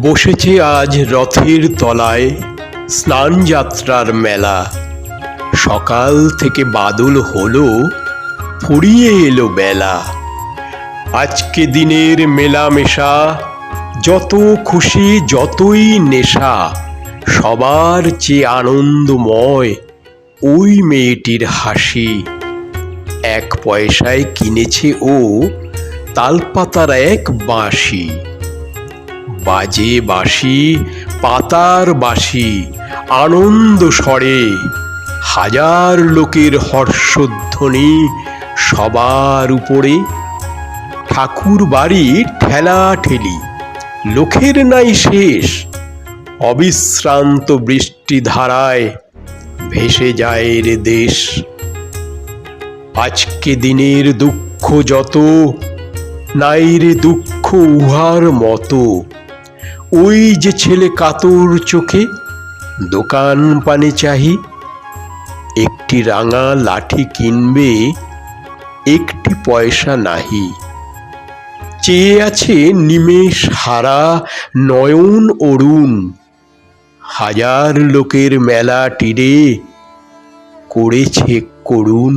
বসেছে আজ রথের তলায় স্নানযাত্রার মেলা। সকাল থেকে বাদল হলো, ফুরিয়ে এলো বেলা। আজকে দিনের মেলামেশা, যত খুশি যতই নেশা, সবার চেয়ে আনন্দময় ওই মেয়েটির হাসি। 1 পয়সায় কিনেছে ও তালপাতার এক বাঁশি। বাজে বাঁশি পাতার বাঁশি, আনন্দ স্বরে, হাজার লোকের হর্ষধ্বনি সবার উপরে। ঠাকুর বাড়ি ঠেলা ঠেলি, লোকের নাই শেষ, অবিশ্রান্ত বৃষ্টি ধারায় ভেসে যায় রে দেশ। আজকে দিনের দুঃখ যত, নাই রে দুঃখ উহার মতো। ওই যে ছেলে কাতর চোখে দোকান পানে চাহি, একটি রাঙা লাঠি কিনবে, 1টি পয়সা নাহি। চেয়ে আছে নিমেষ হারা নয়ন অরুণ, হাজার লোকের মেলা টিরে করেছে করুণ।